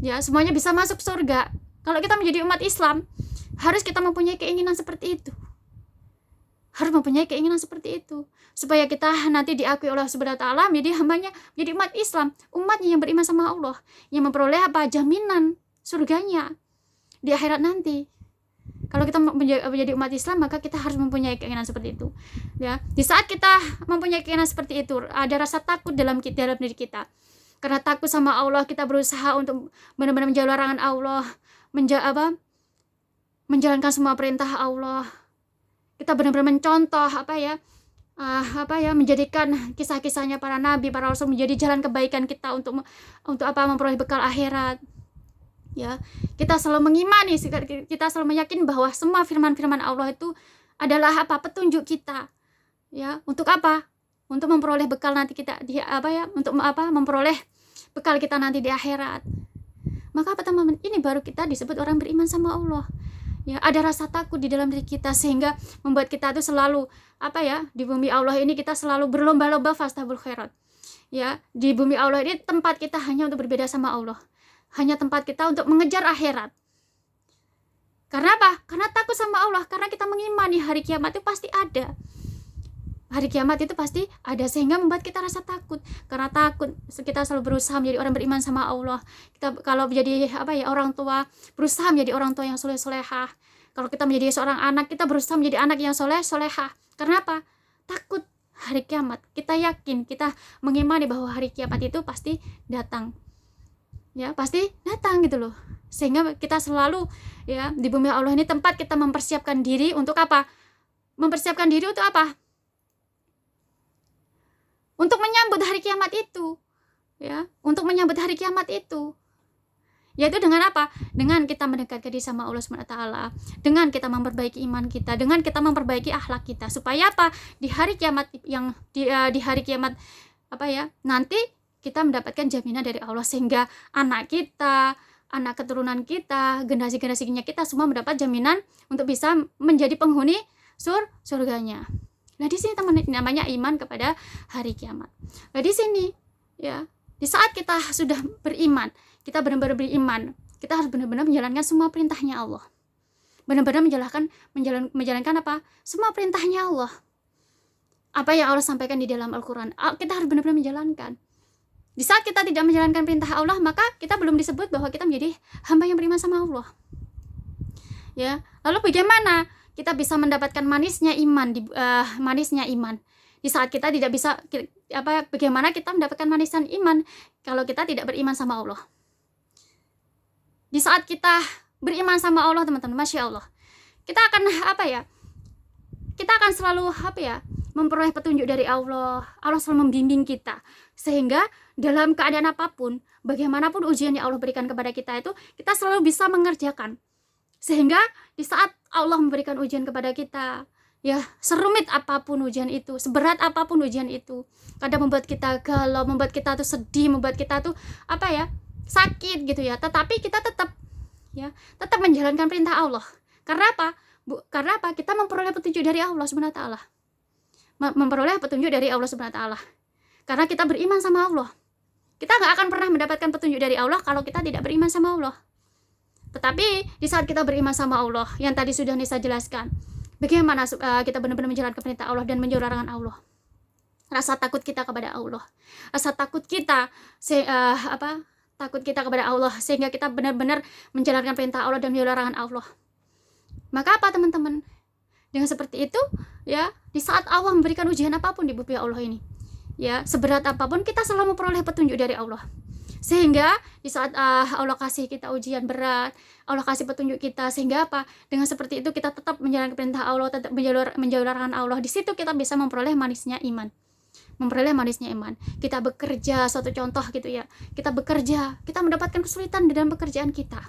Ya, semuanya bisa masuk surga. Kalau kita menjadi umat Islam, harus kita mempunyai keinginan seperti itu. Harus mempunyai keinginan seperti itu supaya kita nanti diakui oleh Subhanahu wa taala menjadi hambanya, menjadi umat Islam, umatnya yang beriman sama Allah, yang memperoleh apa? Jaminan surganya di akhirat nanti. Kalau kita menjadi umat Islam, maka kita harus mempunyai keinginan seperti itu. Ya, di saat kita mempunyai keinginan seperti itu, ada rasa takut dalam diri kita. Karena takut sama Allah, kita berusaha untuk benar-benar menjauhi larangan Allah, menjalankan semua perintah Allah. Kita benar-benar mencontoh menjadikan kisah-kisahnya para nabi, para rasul menjadi jalan kebaikan kita untuk memperoleh bekal akhirat. Ya, kita selalu mengimani, kita selalu meyakini bahwa semua firman-firman Allah itu adalah petunjuk kita. Ya, untuk apa? Untuk memperoleh bekal nanti kita memperoleh bekal kita nanti di akhirat. Maka teman-teman, ini baru kita disebut orang beriman sama Allah. Ya, ada rasa takut di dalam diri kita sehingga membuat kita tuh selalu di bumi Allah ini kita selalu berlomba-lomba fastabul khairat. Ya, di bumi Allah ini tempat kita hanya untuk berbeda sama Allah. Hanya tempat kita untuk mengejar akhirat. Karena apa? Karena takut sama Allah, karena kita mengimani hari kiamat itu pasti ada. Hari kiamat itu pasti ada sehingga membuat kita rasa takut. Karena takut, kita selalu berusaha menjadi orang beriman sama Allah. Kita kalau menjadi orang tua, berusaha menjadi orang tua yang soleh-solehah. Kalau kita menjadi seorang anak, kita berusaha menjadi anak yang soleh-solehah. Karena apa? Takut hari kiamat. Kita yakin, kita mengimani bahwa hari kiamat itu pasti datang. Ya, pasti datang gitu loh. Sehingga kita selalu ya di bumi Allah ini tempat kita mempersiapkan diri untuk apa? Mempersiapkan diri untuk apa? Untuk menyambut hari kiamat itu. Ya, untuk menyambut hari kiamat itu. Yaitu dengan apa? Dengan kita mendekatkan diri sama Allah SWT, dengan kita memperbaiki iman kita, dengan kita memperbaiki akhlak kita, supaya apa? Di hari kiamat di hari kiamat nanti kita mendapatkan jaminan dari Allah sehingga anak kita, anak keturunan kita, generasi-generasinya kita semua mendapat jaminan untuk bisa menjadi penghuni surganya. Nah, di sini teman namanya iman kepada hari kiamat. Nah, di sini ya, di saat kita sudah beriman, kita benar-benar beriman, kita harus benar-benar menjalankan semua perintahnya Allah. Benar-benar menjalankan apa? Semua perintahnya Allah. Apa yang Allah sampaikan di dalam Al-Qur'an, kita harus benar-benar menjalankan. Di saat kita tidak menjalankan perintah Allah, maka kita belum disebut bahwa kita menjadi hamba yang beriman sama Allah. Ya, lalu bagaimana kita bisa mendapatkan manisnya iman di saat kita tidak bisa bagaimana kita mendapatkan manisan iman kalau kita tidak beriman sama Allah? Di saat kita beriman sama Allah, teman-teman, Masya Allah, kita akan kita akan selalu memperoleh petunjuk dari Allah. Allah selalu membimbing kita sehingga dalam keadaan apapun, bagaimanapun ujian yang Allah berikan kepada kita itu, kita selalu bisa mengerjakan. Sehingga di saat Allah memberikan ujian kepada kita, ya, serumit apapun ujian itu, seberat apapun ujian itu, kadang membuat kita galau, membuat kita tuh sedih, membuat kita tuh sakit gitu ya, tetapi kita tetap ya, tetap menjalankan perintah Allah. Karena apa? Karena apa? Kita memperoleh petunjuk dari Allah Subhanahu wa taala. Memperoleh petunjuk dari Allah Subhanahu wa taala. Karena kita beriman sama Allah. Kita nggak akan pernah mendapatkan petunjuk dari Allah kalau kita tidak beriman sama Allah. Tetapi di saat kita beriman sama Allah, yang tadi sudah Nisa jelaskan, bagaimana kita benar-benar menjalankan perintah Allah dan menjauhi larangan Allah. Rasa takut kita kepada Allah, rasa takut kita takut kita kepada Allah, sehingga kita benar-benar menjalankan perintah Allah dan menjauhi larangan Allah. Maka apa teman-teman? Dengan seperti itu, ya, di saat Allah memberikan ujian apapun di bumi Allah ini, ya, seberat apapun kita selalu memperoleh petunjuk dari Allah. Sehingga di saat Allah kasih kita ujian berat, Allah kasih petunjuk kita, sehingga apa? Dengan seperti itu kita tetap menjalankan perintah Allah, tetap menjauhi larangan Allah. Di situ kita bisa memperoleh manisnya iman. Kita bekerja, suatu contoh gitu ya. Kita bekerja, kita mendapatkan kesulitan dalam pekerjaan kita.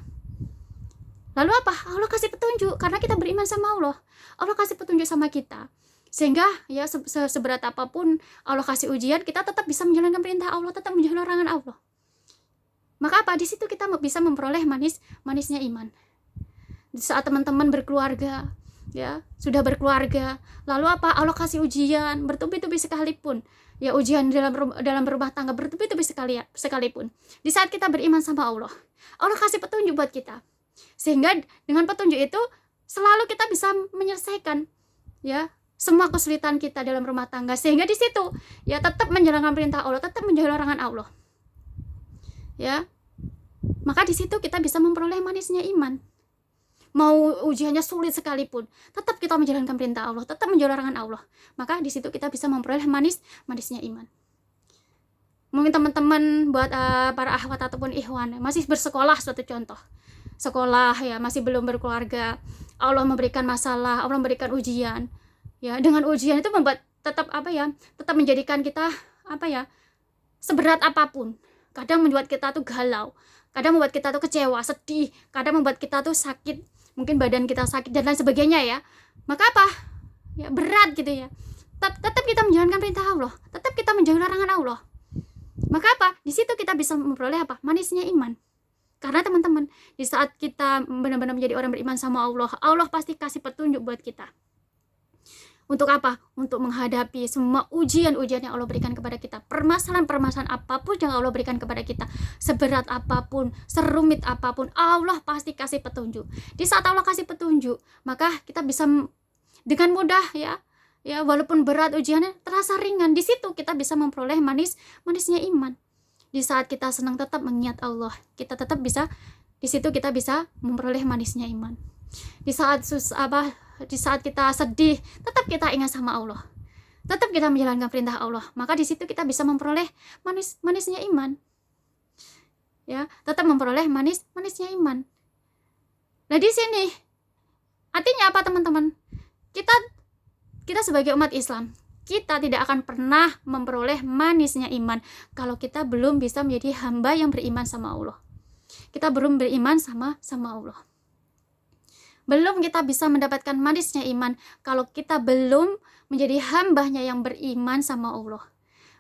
Lalu apa? Allah kasih petunjuk karena kita beriman sama Allah. Allah kasih petunjuk sama kita. Sehingga ya seberat apapun Allah kasih ujian, kita tetap bisa menjalankan perintah Allah, tetap menjauhi larangan Allah. Maka apa? Di situ kita bisa memperoleh manisnya iman. Di saat teman-teman berkeluarga, ya, sudah berkeluarga, lalu apa? Allah kasih ujian bertubi-tubi sekalipun. Ya, ujian dalam berumah tangga bertubi-tubi sekalipun. Di saat kita beriman sama Allah, Allah kasih petunjuk buat kita. Sehingga dengan petunjuk itu selalu kita bisa menyelesaikan, ya, semua kesulitan kita dalam rumah tangga. Sehingga di situ ya tetap menjalankan perintah Allah, tetap menjauhi larangan Allah. Ya, maka di situ kita bisa memperoleh manisnya iman. Mau ujiannya sulit sekalipun, tetap kita menjalankan perintah Allah, tetap menjauhi larangan Allah. Maka di situ kita bisa memperoleh manisnya iman. Mungkin teman-teman buat para akhwat ataupun ikhwan masih bersekolah, suatu contoh. Sekolah ya, masih belum berkeluarga, Allah memberikan masalah, Allah memberikan ujian. Ya, dengan ujian itu membuat tetap tetap menjadikan kita seberat apapun. Kadang membuat kita tuh galau, kadang membuat kita tuh kecewa, sedih, kadang membuat kita tuh sakit, mungkin badan kita sakit dan lain sebagainya ya. Maka apa? Ya, berat gitu ya. Tetap kita menjalankan perintah Allah, tetap kita menjauhi larangan Allah. Maka apa? Di situ kita bisa memperoleh apa? Manisnya iman. Karena teman-teman, di saat kita benar-benar menjadi orang beriman sama Allah, Allah pasti kasih petunjuk buat kita. Untuk apa? Untuk menghadapi semua ujian-ujian yang Allah berikan kepada kita. Permasalahan-permasalahan apapun yang Allah berikan kepada kita, seberat apapun, serumit apapun, Allah pasti kasih petunjuk. Di saat Allah kasih petunjuk, maka kita bisa dengan mudah ya, walaupun berat ujiannya terasa ringan. Di situ kita bisa memperoleh manisnya iman. Di saat kita senang tetap mengingat Allah, kita tetap bisa, di situ kita bisa memperoleh manisnya iman. Di saat kita sedih, tetap kita ingat sama Allah, tetap kita menjalankan perintah Allah, maka di situ kita bisa memperoleh manisnya iman. Ya, tetap memperoleh manisnya iman. Nah, di sini artinya apa teman-teman? Kita sebagai umat Islam, kita tidak akan pernah memperoleh manisnya iman kalau kita belum bisa menjadi hamba yang beriman sama Allah. Kita belum beriman sama Allah. Belum kita bisa mendapatkan manisnya iman kalau kita belum menjadi hambanya yang beriman sama Allah.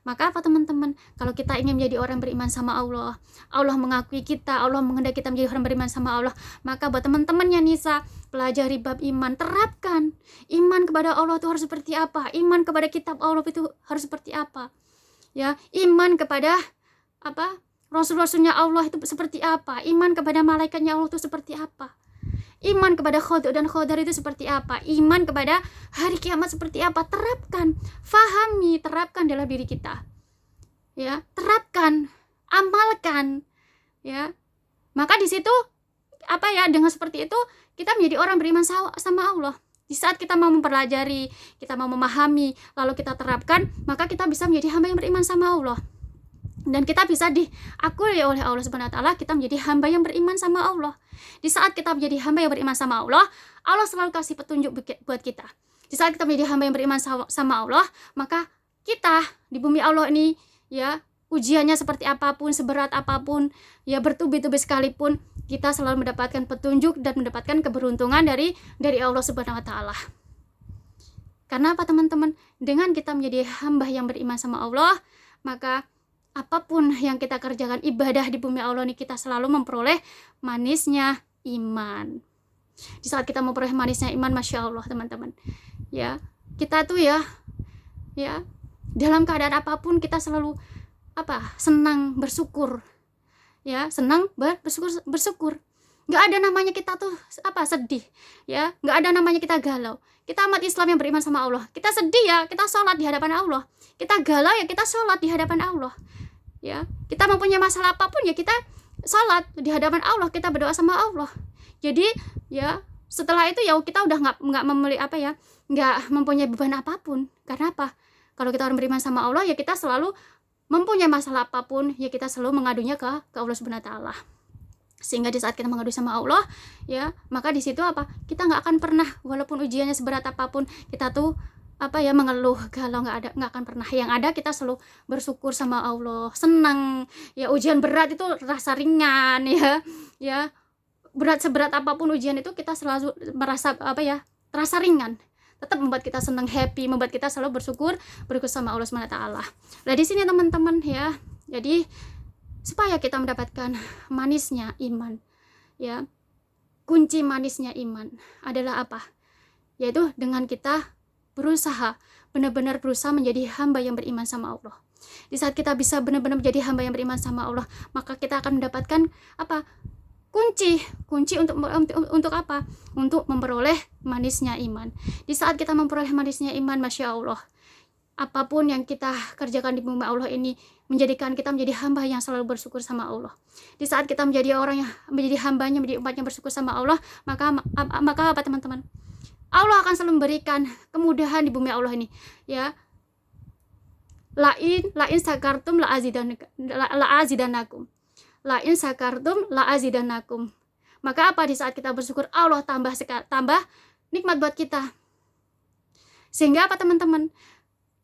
Maka apa teman-teman? Kalau kita ingin menjadi orang beriman sama Allah, Allah mengakui kita, Allah menghendaki kita menjadi orang beriman sama Allah, maka buat teman-temannya Nisa, pelajari bab iman, terapkan. Iman kepada Allah itu harus seperti apa? Iman kepada kitab Allah itu harus seperti apa? Ya, iman kepada Rasul-rasulnya Allah itu seperti apa? Iman kepada malaikatnya Allah itu seperti apa? Iman kepada Qada dan Qadar itu seperti apa? Iman kepada hari kiamat seperti apa? Terapkan, fahami, terapkan dalam diri kita. Ya, terapkan, amalkan. Ya. Maka di situ dengan seperti itu kita menjadi orang beriman sama Allah. Di saat kita mau mempelajari, kita mau memahami, lalu kita terapkan, maka kita bisa menjadi hamba yang beriman sama Allah. Dan kita bisa diakui oleh Allah Subhanahu wa taala, kita menjadi hamba yang beriman sama Allah. Di saat kita menjadi hamba yang beriman sama Allah, Allah selalu kasih petunjuk buat kita. Di saat kita menjadi hamba yang beriman sama Allah, maka kita di bumi Allah ini ya, ujiannya seperti apapun, seberat apapun, ya bertubi-tubi sekalipun, kita selalu mendapatkan petunjuk dan mendapatkan keberuntungan dari Allah Subhanahu wa taala. Karena apa teman-teman? Dengan kita menjadi hamba yang beriman sama Allah, maka apapun yang kita kerjakan ibadah di bumi Allah ini, kita selalu memperoleh manisnya iman. Di saat kita memperoleh manisnya iman, Masya Allah teman-teman, ya, kita tuh ya dalam keadaan apapun kita selalu senang, bersyukur, ya, senang, bersyukur. Nggak ada namanya kita tuh sedih, ya, nggak ada namanya kita galau. Kita umat Islam yang beriman sama Allah, kita sedih ya kita sholat di hadapan Allah, kita galau ya kita sholat di hadapan Allah, ya, kita mempunyai masalah apapun ya kita sholat di hadapan Allah, kita berdoa sama Allah. Jadi ya setelah itu ya kita udah nggak nggak mempunyai beban apapun. Karena apa? Kalau kita orang beriman sama Allah ya kita selalu mempunyai masalah apapun ya kita selalu mengadunya ke Allah Subhanahu wa taala. Sehingga di saat kita mengadu sama Allah ya, maka di situ kita nggak akan pernah, walaupun ujiannya seberat apapun, kita tuh mengeluh galau, nggak akan pernah. Yang ada kita selalu bersyukur sama Allah, senang ya. Ujian berat itu rasa ringan ya berat seberat apapun ujian itu kita selalu merasa terasa ringan, tetap membuat kita senang, happy, membuat kita selalu bersyukur sama Allah Subhanahu wa taala. Nah, di sini teman-teman ya, jadi supaya kita mendapatkan manisnya iman ya, kunci manisnya iman adalah apa? Yaitu dengan kita berusaha, benar-benar berusaha menjadi hamba yang beriman sama Allah. Di saat kita bisa benar-benar menjadi hamba yang beriman sama Allah, maka kita akan mendapatkan kunci untuk apa? Untuk memperoleh manisnya iman. Di saat kita memperoleh manisnya iman, Masya Allah, apapun yang kita kerjakan di bumi Allah ini menjadikan kita menjadi hamba yang selalu bersyukur sama Allah. Di saat kita menjadi orang yang menjadi hambanya, menjadi umat yang bersyukur sama Allah, maka apa teman-teman? Allah akan selalu memberikan kemudahan di bumi Allah ini, ya. Lain sakartum la azidanakum. Lain sakartum la azidanakum. Maka apa? Di saat kita bersyukur, Allah tambah nikmat buat kita. Sehingga apa teman-teman?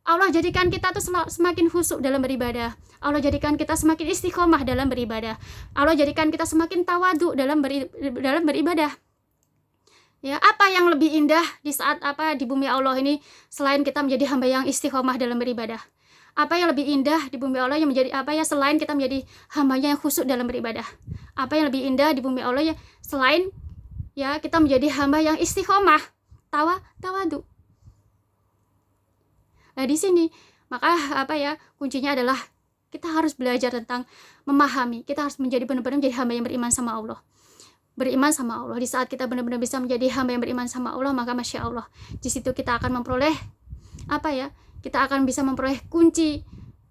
Allah jadikan kita tuh semakin khusyuk dalam beribadah. Allah jadikan kita semakin istiqomah dalam beribadah. Allah jadikan kita semakin tawadu dalam beribadah. Ya, apa yang lebih indah di saat di bumi Allah ini selain kita menjadi hamba yang istiqomah dalam beribadah? Apa yang lebih indah di bumi Allah yang menjadi selain kita menjadi hambanya yang khusyuk dalam beribadah? Apa yang lebih indah di bumi Allah ya selain ya kita menjadi hamba yang istiqomah, tawadu? Nah, di sini maka kuncinya adalah kita harus belajar tentang memahami. Kita harus benar-benar menjadi hamba yang beriman sama Allah. Beriman sama Allah. Di saat kita benar-benar bisa menjadi hamba yang beriman sama Allah, maka Masya Allah, di situ kita akan memperoleh kita akan bisa memperoleh kunci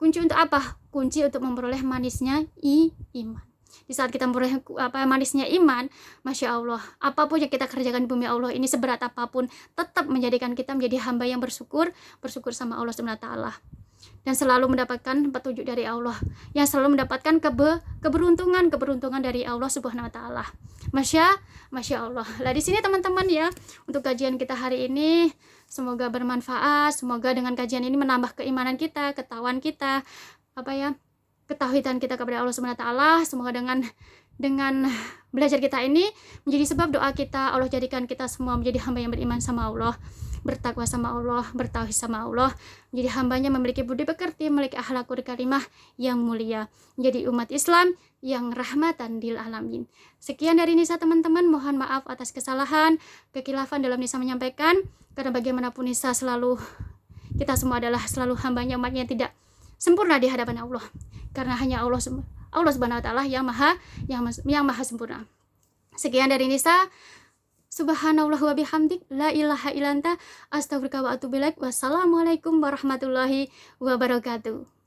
untuk apa? Kunci untuk memperoleh manisnya iman. Di saat kita memperoleh manisnya iman, Masya Allah, apapun yang kita kerjakan di bumi Allah ini seberat apapun, tetap menjadikan kita menjadi hamba yang bersyukur sama Allah Subhanahu wa taala. Dan selalu mendapatkan petunjuk dari Allah, yang selalu mendapatkan keberuntungan dari Allah Subhanahu wa taala. Masya Allah. Lah di sini teman-teman ya, untuk kajian kita hari ini semoga bermanfaat, semoga dengan kajian ini menambah keimanan kita, ketahuan kita, ketauhidan kita kepada Allah Subhanahu wa taala. Semoga dengan belajar kita ini menjadi sebab doa kita, Allah jadikan kita semua menjadi hamba yang beriman sama Allah, bertakwa sama Allah, bertauhid sama Allah, menjadi hambanya memiliki budi pekerti, memiliki akhlakul karimah yang mulia, menjadi umat Islam yang rahmatan lil alamin. Sekian dari Nisa teman-teman, mohon maaf atas kesalahan, kekilafan dalam Nisa menyampaikan, karena bagaimanapun Nisa kita semua adalah selalu hambanya, umatnya yang tidak sempurna di hadapan Allah, karena hanya Allah Subhanahu wa taala yang maha sempurna. Sekian dari Nisa. Subhanallah wa bihamdik, la ilaha illa anta, astaghfiruka wa atubu ilaik. Wassalamualaikum warahmatullahi wabarakatuh.